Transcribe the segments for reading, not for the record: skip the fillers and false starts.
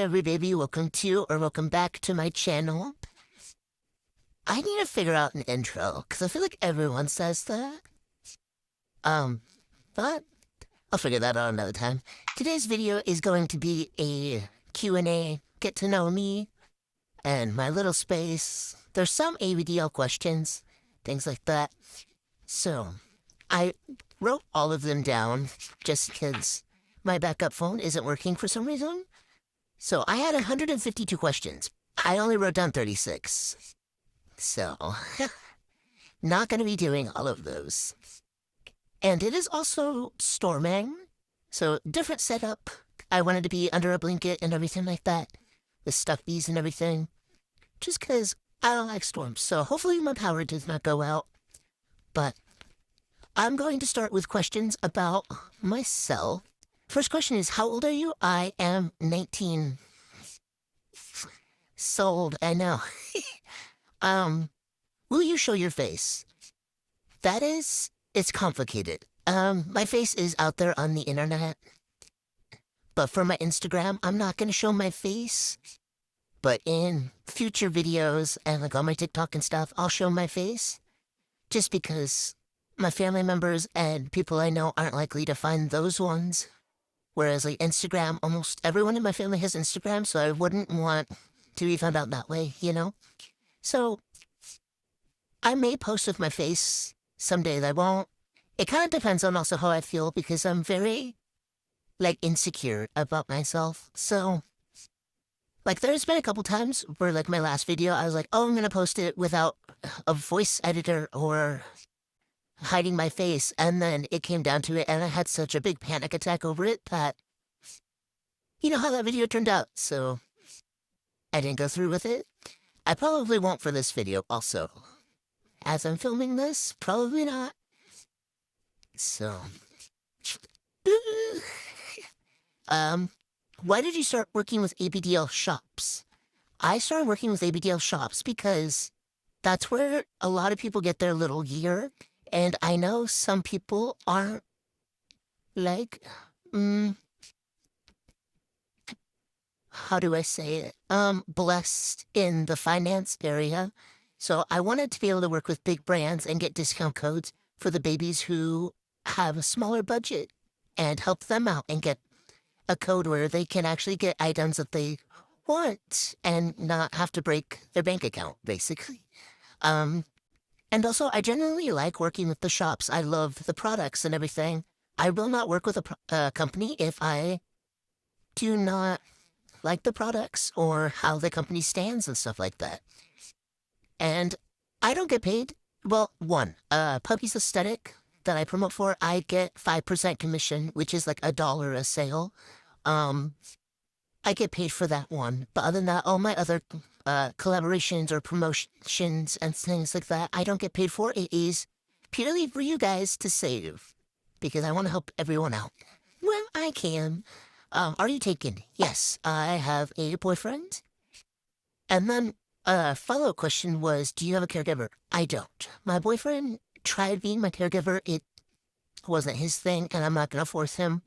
everybody, welcome to or welcome back to my channel. I need to figure out an intro, because I feel like everyone says that. Um, but I'll figure that out another time. Today's video is going to be a Q&A, get to know me, and my little space. There's some ABDL questions, things like that. So, I wrote all of them down just because my backup phone isn't working for some reason. So I had 152 questions. I only wrote down 36. So, not going to be doing all of those. And it is also storming. So, different setup. I wanted to be under a blanket and everything like that. With stuffies and everything. Just because I don't like storms. So, hopefully my power does not go out. But I'm going to start with questions about myself. First question is, how old are you? I am 19. Sold, I know. Will you show your face? It's complicated. My face is out there on the internet. But for my Instagram, I'm not going to show my face. But in future videos and like on my TikTok and stuff, I'll show my face. Just because my family members and people I know aren't likely to find those ones. Whereas, like, Instagram, almost everyone in my family has Instagram, so I wouldn't want to be found out that way, you know? So, I may post with my face. Some days I won't. It kind of depends on also how I feel, because I'm very, like, insecure about myself. So, like, there's been a couple times where, like, my last video, I was like, oh, I'm gonna post it without a voice editor or hiding my face, and then it came down to it, and I had such a big panic attack over it that you know how that video turned out, so I didn't go through with it. I probably won't for this video also. As I'm filming this, probably not. So, why did you start working with ABDL shops? I started working with ABDL shops because that's where a lot of people get their little gear. And I know some people aren't, like, how do I say it? Blessed in the finance area. So I wanted to be able to work with big brands and get discount codes for the babies who have a smaller budget and help them out and get a code where they can actually get items that they want and not have to break their bank account, basically. And also, I generally like working with the shops. I love the products and everything. I will not work with a company if I do not like the products or how the company stands and stuff like that. And I don't get paid. Well, Puppy's Aesthetic that I promote for, I get 5% commission, which is like $1 a sale. I get paid for that one. But other than that, all my other collaborations or promotions and things like that, I don't get paid for. It is purely for you guys to save. Because I want to help everyone out. Well, I can. Are you taken? Yes, I have a boyfriend. And then follow-up question was, do you have a caregiver? I don't. My boyfriend tried being my caregiver. It wasn't his thing, and I'm not going to force him.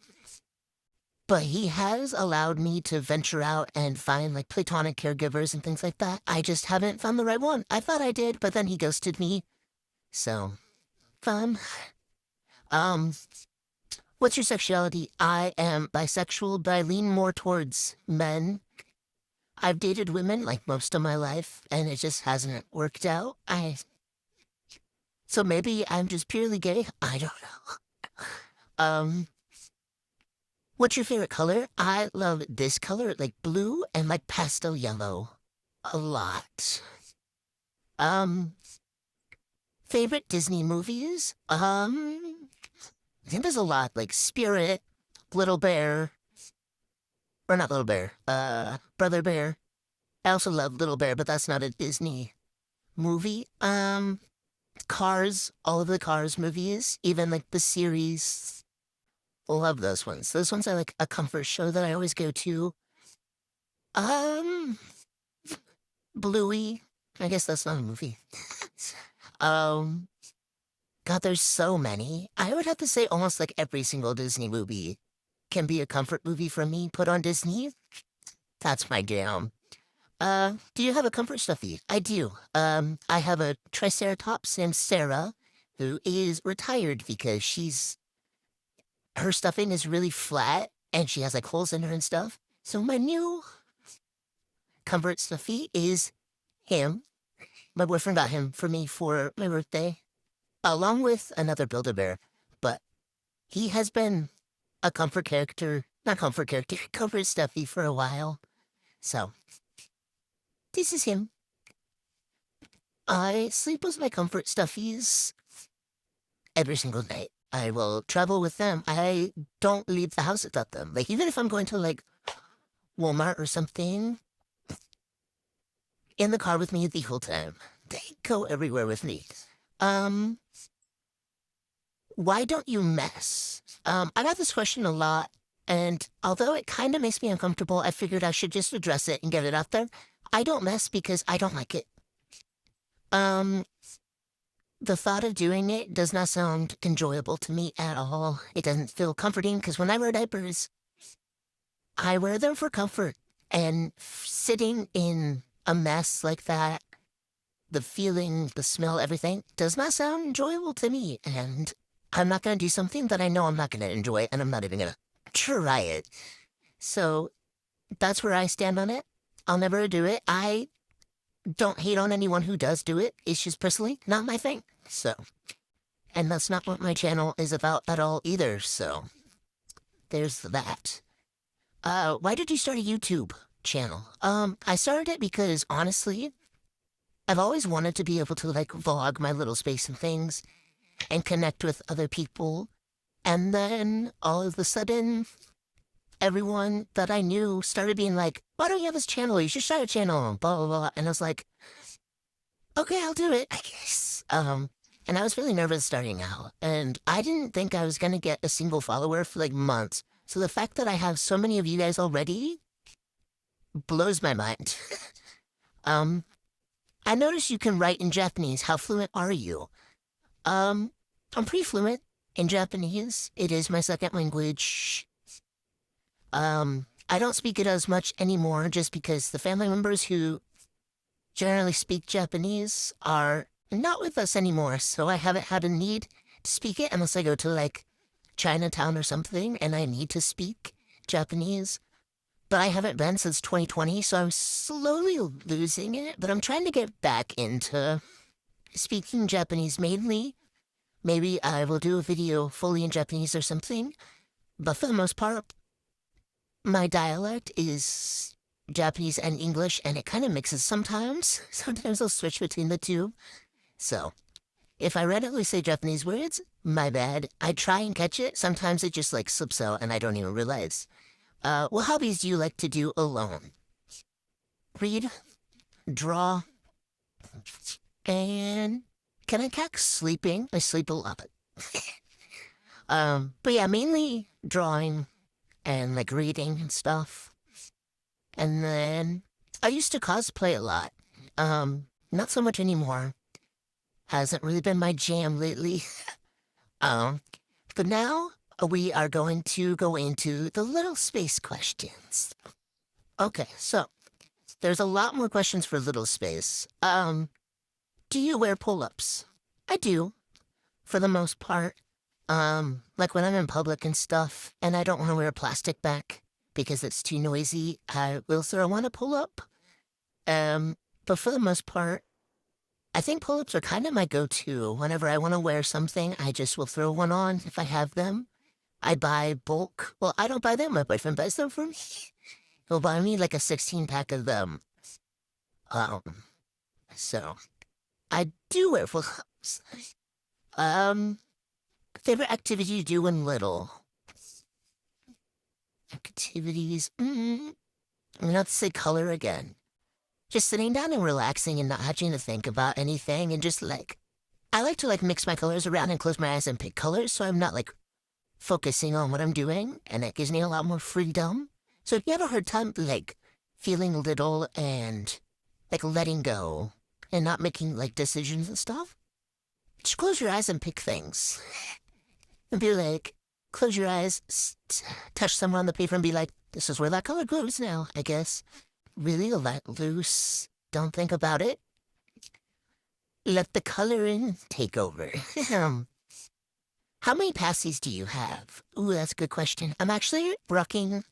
But he has allowed me to venture out and find, like, platonic caregivers and things like that. I just haven't found the right one. I thought I did, but then he ghosted me. So, fun. What's your sexuality? I am bisexual, but I lean more towards men. I've dated women, like, most of my life, and it just hasn't worked out. So maybe I'm just purely gay? I don't know. What's your favorite color? I love this color, like blue and like pastel yellow. A lot. Favorite Disney movies? I think there's a lot, like Spirit, Little Bear, or not Little Bear, Brother Bear. I also love Little Bear, but that's not a Disney movie. Cars, all of the Cars movies, even like the series. Love those ones. Those ones are like a comfort show that I always go to. Bluey. I guess that's not a movie. God, there's so many. I would have to say almost like every single Disney movie can be a comfort movie for me put on Disney. That's my jam. Do you have a comfort stuffy? I do. I have a Triceratops named Sarah, who is retired because her stuffing is really flat and she has like holes in her and stuff. So my new comfort stuffy is him. My boyfriend got him for me for my birthday, along with another Build-A-Bear. But he has been a comfort character, not comfort character, comfort stuffy for a while. So this is him. I sleep with my comfort stuffies every single night. I will travel with them. I don't leave the house without them. Like, even if I'm going to, like, Walmart or something, in the car with me the whole time. They go everywhere with me. Um, why don't you mess? I got this question a lot, and although it kind of makes me uncomfortable, I figured I should just address it and get it out there. I don't mess because I don't like it. Um, the thought of doing it does not sound enjoyable to me at all. It doesn't feel comforting because when I wear diapers, I wear them for comfort. And sitting in a mess like that, the feeling, the smell, everything does not sound enjoyable to me. And I'm not going to do something that I know I'm not going to enjoy, and I'm not even going to try it. So that's where I stand on it. I'll never do it. I don't hate on anyone who does do it. It's just personally not my thing. So, and that's not what my channel is about at all either. So, there's that. Why did you start a YouTube channel? I started it because honestly, I've always wanted to be able to like vlog my little space and things and connect with other people. And then all of a sudden, everyone that I knew started being like, why don't you have this channel? You should start a channel, blah, blah, blah. And I was like, okay, I'll do it, I guess. And I was really nervous starting out. And I didn't think I was going to get a single follower for like months. So the fact that I have so many of you guys already blows my mind. um, I noticed you can write in Japanese. How fluent are you? Um, I'm pretty fluent in Japanese. It is my second language. I don't speak it as much anymore just because the family members who generally speak Japanese are not with us anymore, so I haven't had a need to speak it unless I go to like Chinatown or something and I need to speak Japanese. But I haven't been since 2020, so I'm slowly losing it. But I'm trying to get back into speaking Japanese mainly. Maybe I will do a video fully in Japanese or something. But for the most part, my dialect is Japanese and English, and it kind of mixes sometimes. Sometimes I'll switch between the two. So, if I randomly say Japanese words, my bad. I try and catch it. Sometimes it just like slips out and I don't even realize. What hobbies do you like to do alone? Read, draw, and can I catch sleeping? I sleep a lot. But yeah, mainly drawing and like reading and stuff. And then I used to cosplay a lot. Not so much anymore. Hasn't really been my jam lately. Um, but now we are going to go into the little space questions. Okay, so there's a lot more questions for little space. Do you wear pull-ups? I do, for the most part. Like when I'm in public and stuff, and I don't want to wear a plastic bag because it's too noisy, I will throw on a pull-up. But for the most part, I think pull-ups are kind of my go-to. Whenever I want to wear something, I just will throw one on if I have them. I buy bulk. Well, I don't buy them. My boyfriend buys them for me. He'll buy me like a 16-pack of them. Um, so I do wear pull-ups. Um, favorite activity you do when little? Activities. I'm gonna have to say color again. Just sitting down and relaxing and not having to think about anything and just like, I like to like mix my colors around and close my eyes and pick colors so I'm not like focusing on what I'm doing, and it gives me a lot more freedom. So if you have a hard time like feeling little and like letting go and not making like decisions and stuff, just close your eyes and pick things. And be like, close your eyes, touch someone on the paper and be like, This is where that color goes now, I guess. Really let loose. Don't think about it. Let the coloring take over. How many passies do you have? Ooh, that's a good question. I'm actually rocking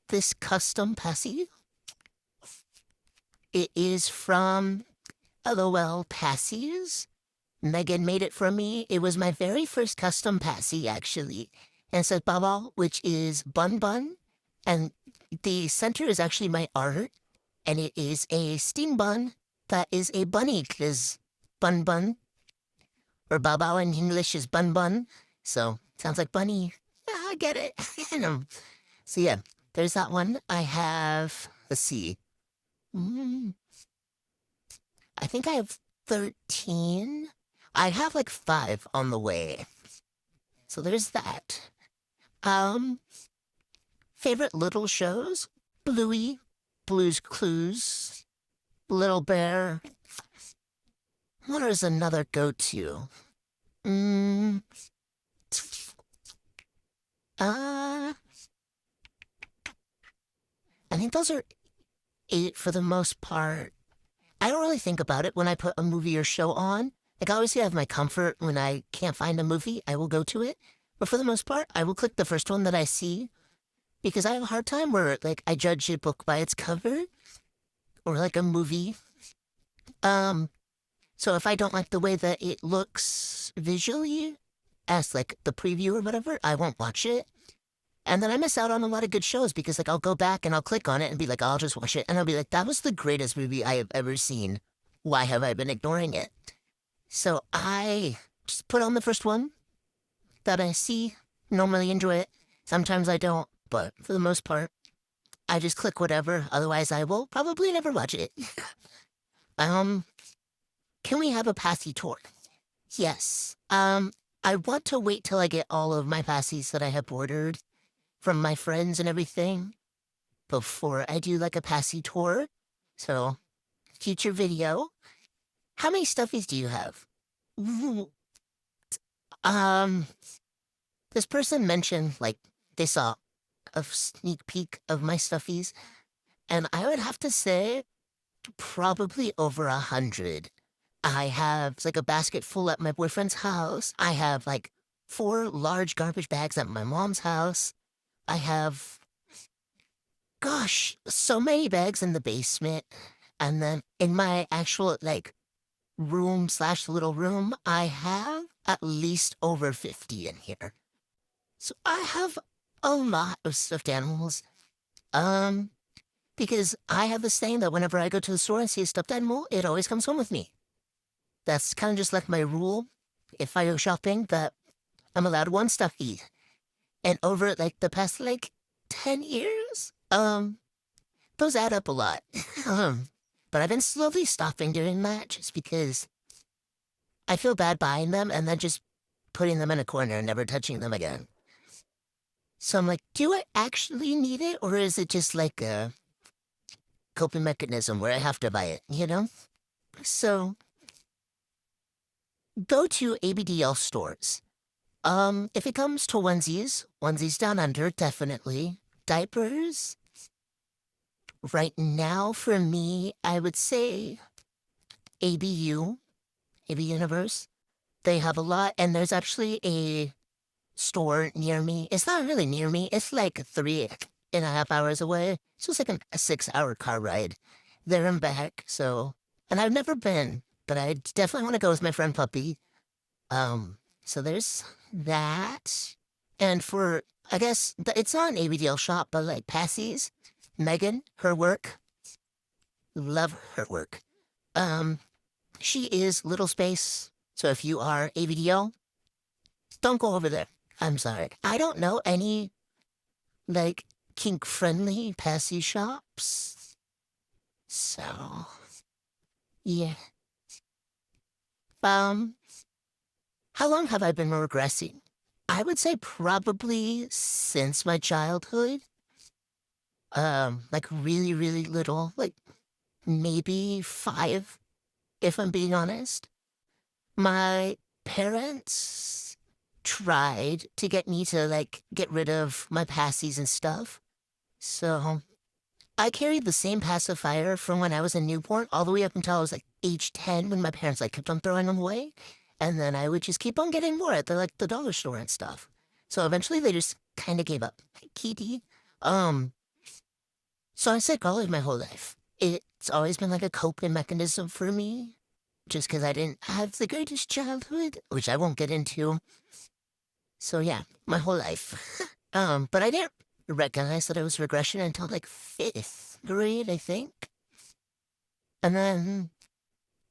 this custom passy. It is from LOL Passies. Megan made it for me. It was my very first custom passy, actually. And it says Baba, which is Bun Bun. And the center is actually my art. And it is a steam bun that is a bunny, because Bun Bun, or Baba in English is Bun Bun. So, sounds like bunny. Yeah, I get it. So yeah, there's that one. I have, let's see. Mm, I think I have 13. I have like 5 on the way. So there's that. Um, Favorite little shows? Bluey, Blue's Clues, Little Bear. What is another go-to? Mm, uh, I think those are 8 for the most part. I don't really think about it when I put a movie or show on. Like, I always have my comfort when I can't find a movie, I will go to it. But for the most part, I will click the first one that I see because I have a hard time where, like, I judge a book by its cover or like a movie. Um, so if I don't like the way that it looks visually, as like the preview or whatever, I won't watch it. And then I miss out on a lot of good shows because like I'll go back and I'll click on it and be like, I'll just watch it. And I'll be like, that was the greatest movie I have ever seen. Why have I been ignoring it? So I just put on the first one that I see, normally enjoy it. Sometimes I don't, but for the most part, I just click whatever. Otherwise, I will probably never watch it. um, can we have a passy tour? Yes. I want to wait till I get all of my passies that I have ordered from my friends and everything before I do like a passy tour. So, future video. How many stuffies do you have? Ooh, Um, this person mentioned like they saw a sneak peek of my stuffies, and I would have to say probably over 100. I have like a basket full at my boyfriend's house. I have like 4 large garbage bags at my mom's house. I have, gosh, so many bags in the basement. And then in my actual like room slash little room, I have at least over 50 in here. So I have a lot of stuffed animals. Um, because I have this thing that whenever I go to the store and see a stuffed animal, it always comes home with me. That's kind of just like my rule. If I go shopping, that I'm allowed one stuffy. And over like the past like 10 years, those add up a lot. um, but I've been slowly stopping doing that just because I feel bad buying them and then just putting them in a corner and never touching them again. So I'm like, do I actually need it, or is it just like a coping mechanism where I have to buy it, you know? So go to ABDL stores. If it comes to onesies, onesies down under, definitely. Diapers, right now for me, I would say ABU, AB Universe. They have a lot, and there's actually a store near me. It's not really near me. It's like 3.5 hours away. It's just like a 6-hour car ride there and back. So, and I've never been, but I definitely want to go with my friend Puppy. So there's that. And for, I guess, it's not an ABDL shop, but like Passie's, Megan, her work, love her work. Um, she is Little Space. So if you are ABDL, don't go over there. I'm sorry. I don't know any, like, kink-friendly Passy shops. So, yeah. Um, how long have I been regressing? I would say probably since my childhood. Like really, really little, like maybe 5, if I'm being honest. My parents tried to get me to like get rid of my passies and stuff. So I carried the same pacifier from when I was a newborn all the way up until I was like age 10 when my parents like kept on throwing them away. And then I would just keep on getting more at the like the dollar store and stuff. So eventually they just kind of gave up. Hey, Kitty. Um, so I said college my whole life. It's always been like a coping mechanism for me, just because I didn't have the greatest childhood, which I won't get into. So yeah, my whole life. But I didn't recognize that it was regression until like fifth grade, I think. And then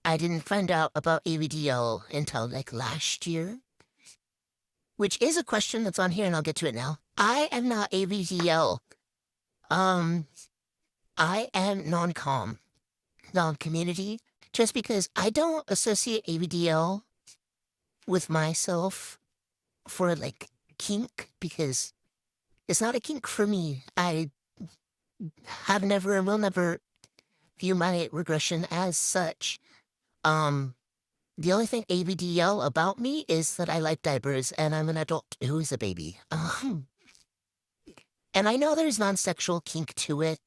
I didn't find out about AVDL until like last year, which is a question that's on here, and I'll get to it now. I am not AVDL. Um, I am non-com, non-community, just because I don't associate AVDL with myself for like kink, because it's not a kink for me. I have never and will never view my regression as such. Um, the only thing ABDL about me is that I like diapers and I'm an adult who is a baby. And I know there's non-sexual kink to it,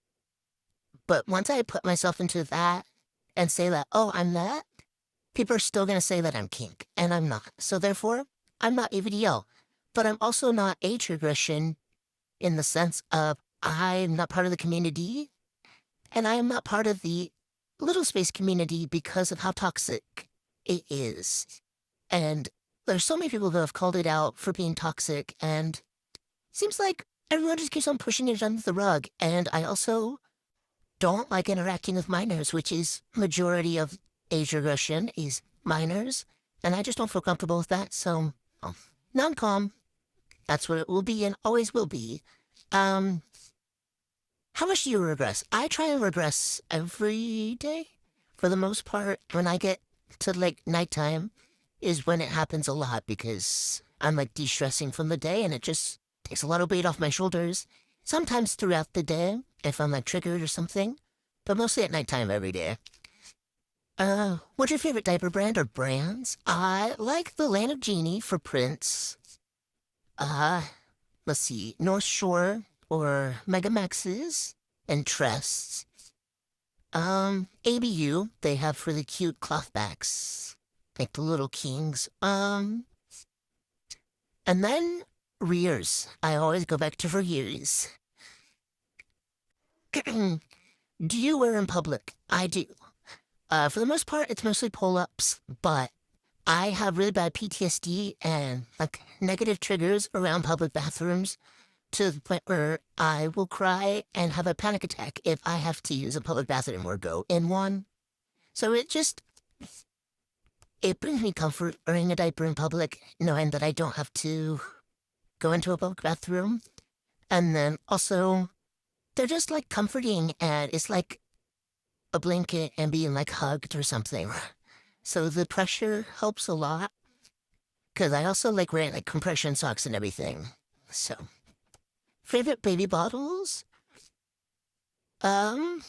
but once I put myself into that and say that, oh, I'm that, people are still going to say that I'm kink, and I'm not. So therefore, I'm not ABDL. But I'm also not age regression in the sense of I'm not part of the community, and I am not part of the little space community because of how toxic it is. And there's so many people who have called it out for being toxic, and it seems like everyone just keeps on pushing it under the rug. And I also don't like interacting with minors, which is majority of age regression is minors, and I just don't feel comfortable with that. So, oh, non-com, that's what it will be and always will be. Um, how much do you regress? I try and regress every day. For the most part, when I get to like nighttime is when it happens a lot because I'm like de-stressing from the day and it just takes a lot of weight off my shoulders. Sometimes throughout the day if I'm like triggered or something, but mostly at nighttime every day. What's your favorite diaper brand or brands? I like the Land of Genie for Prince. Uh, let's see, North Shore or Megamaxes and Tress. ABU, they have really cute cloth backs, like the little kings. And then rears. I always go back to rears. Do you wear in public? I do. For the most part, it's mostly pull-ups, but I have really bad PTSD and like negative triggers around public bathrooms to the point where I will cry and have a panic attack if I have to use a public bathroom or go in one. So it brings me comfort wearing a diaper in public, knowing that I don't have to go into a public bathroom. And then also, they're just like comforting and it's like a blanket and being like hugged or something. So the pressure helps a lot because I also like wearing like compression socks and everything. So, favorite baby bottles? Um,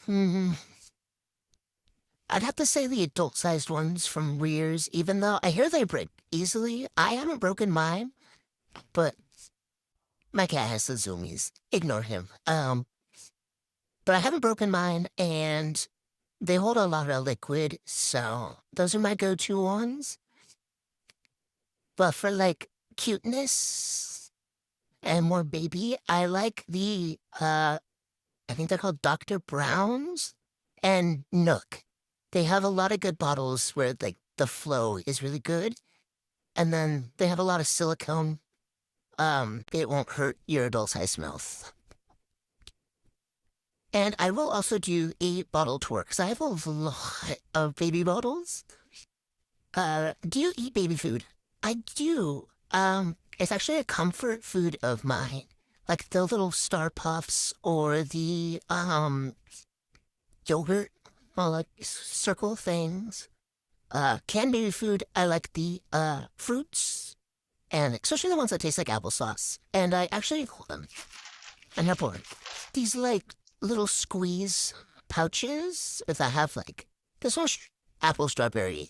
hmm, I'd have to say the adult-sized ones from Rears, even though I hear they break easily. I haven't broken mine, but my cat has the zoomies. Ignore him. But I haven't broken mine, and they hold a lot of liquid, so those are my go-to ones. But for like cuteness and more baby, I like I think they're called Dr. Brown's and Nook. They have a lot of good bottles where like the flow is really good. And then they have a lot of silicone. It won't hurt your adult size mouth. And I will also do a bottle tour because I have a lot of baby bottles. Do you eat baby food? I do. It's actually a comfort food of mine. Like the little Star Puffs or the, yogurt, well, like circle things. Canned baby food, I like the, fruits, and especially the ones that taste like applesauce. And I actually hold them. And have one. These, like, little squeeze pouches that have, like, this one's apple strawberry,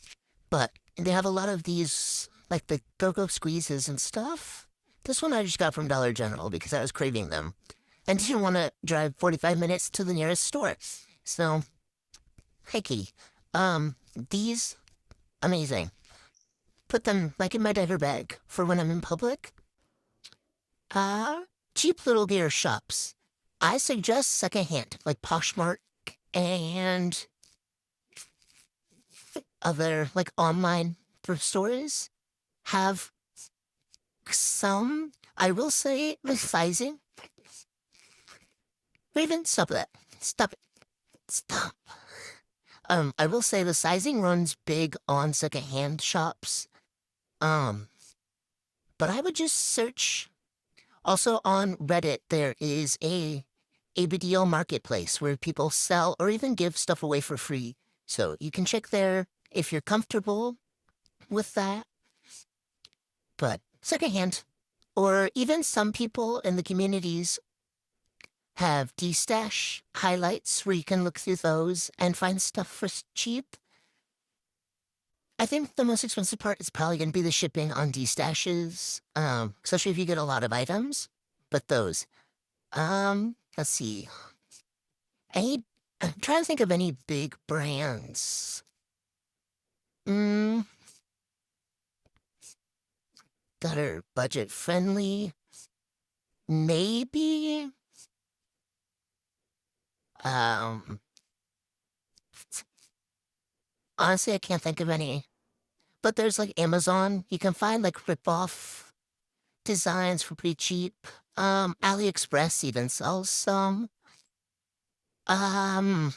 but they have a lot of these, like, the go-go squeezes and stuff. This one I just got from Dollar General because I was craving them. and didn't want to drive 45 minutes to the nearest store. So, hey, Kitty, these, amazing. Put them like in my diaper bag for when I'm in public. Uh, Cheap little gear shops. I suggest secondhand, like Poshmark and other like online thrift stores have some. I will say the sizing. Raven, stop that. Stop it. Stop. I will say the sizing runs big on secondhand shops. Um, but I would just search. Also on Reddit, there is a ABDL marketplace where people sell or even give stuff away for free. So you can check there if you're comfortable with that. But secondhand, or even some people in the communities have D-stash highlights where you can look through those and find stuff for cheap. I think the most expensive part is probably going to be the shipping on D-stashes, especially if you get a lot of items. But those, let's see. I'm trying to think of any big brands. Mm, that are budget friendly. Maybe. Um, Honestly, I can't think of any. But there's like Amazon. You can find like rip-off designs for pretty cheap. AliExpress even sells some. Um,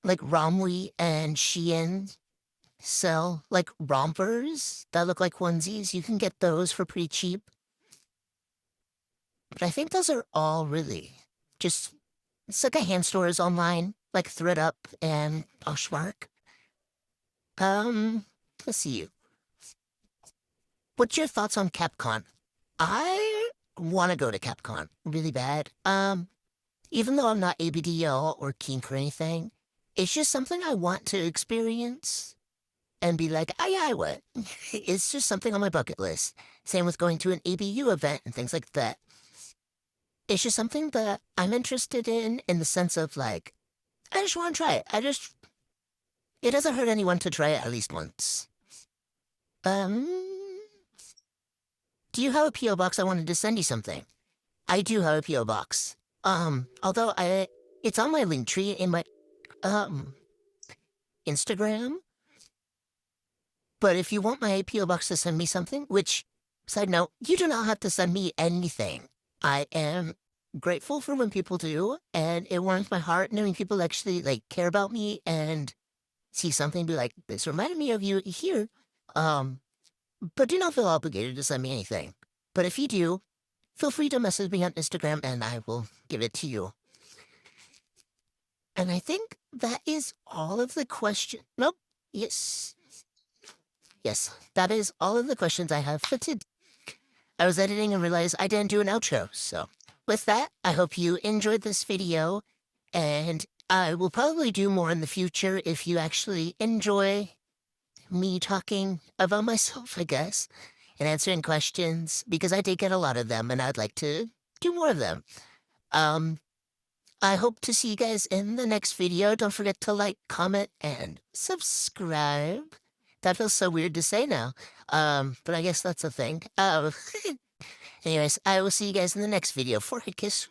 like Romwe and Shein sell like rompers that look like onesies. You can get those for pretty cheap. But I think those are all really just secondhand stores online, like ThredUp and Poshmark. Um, let's see. What's your thoughts on Capcom? I want to go to Capcom really bad. Even though I'm not ABDL or kink or anything, it's just something I want to experience and be like, oh yeah, I would. It's just something on my bucket list. Same with going to an ABU event and things like that. It's just something that I'm interested in the sense of like, I just want to try it. It doesn't hurt anyone to try it at least once. Um, do you have a P.O. box? I wanted to send you something. I do have a P.O. box. Although it's on my link tree in my, um, Instagram. But if you want my P.O. box to send me something, which, side note, you do not have to send me anything. I am grateful for when people do, and it warms my heart knowing people actually, like, care about me and see something, be like, this reminded me of you here. Um, but do not feel obligated to send me anything. But if you do, feel free to message me on Instagram and I will give it to you. And I think that is all of the questions. Nope. Yes. Yes. That is all of the questions I have for today. I was editing and realized I didn't do an outro. So with that, I hope you enjoyed this video and I will probably do more in the future if you actually enjoy me talking about myself, I guess, and answering questions because I did get a lot of them and I'd like to do more of them. Um, I hope to see you guys in the next video. Don't forget to like, comment, and subscribe. That feels so weird to say now. But I guess that's a thing. Anyways, I will see you guys in the next video. Forehead kiss.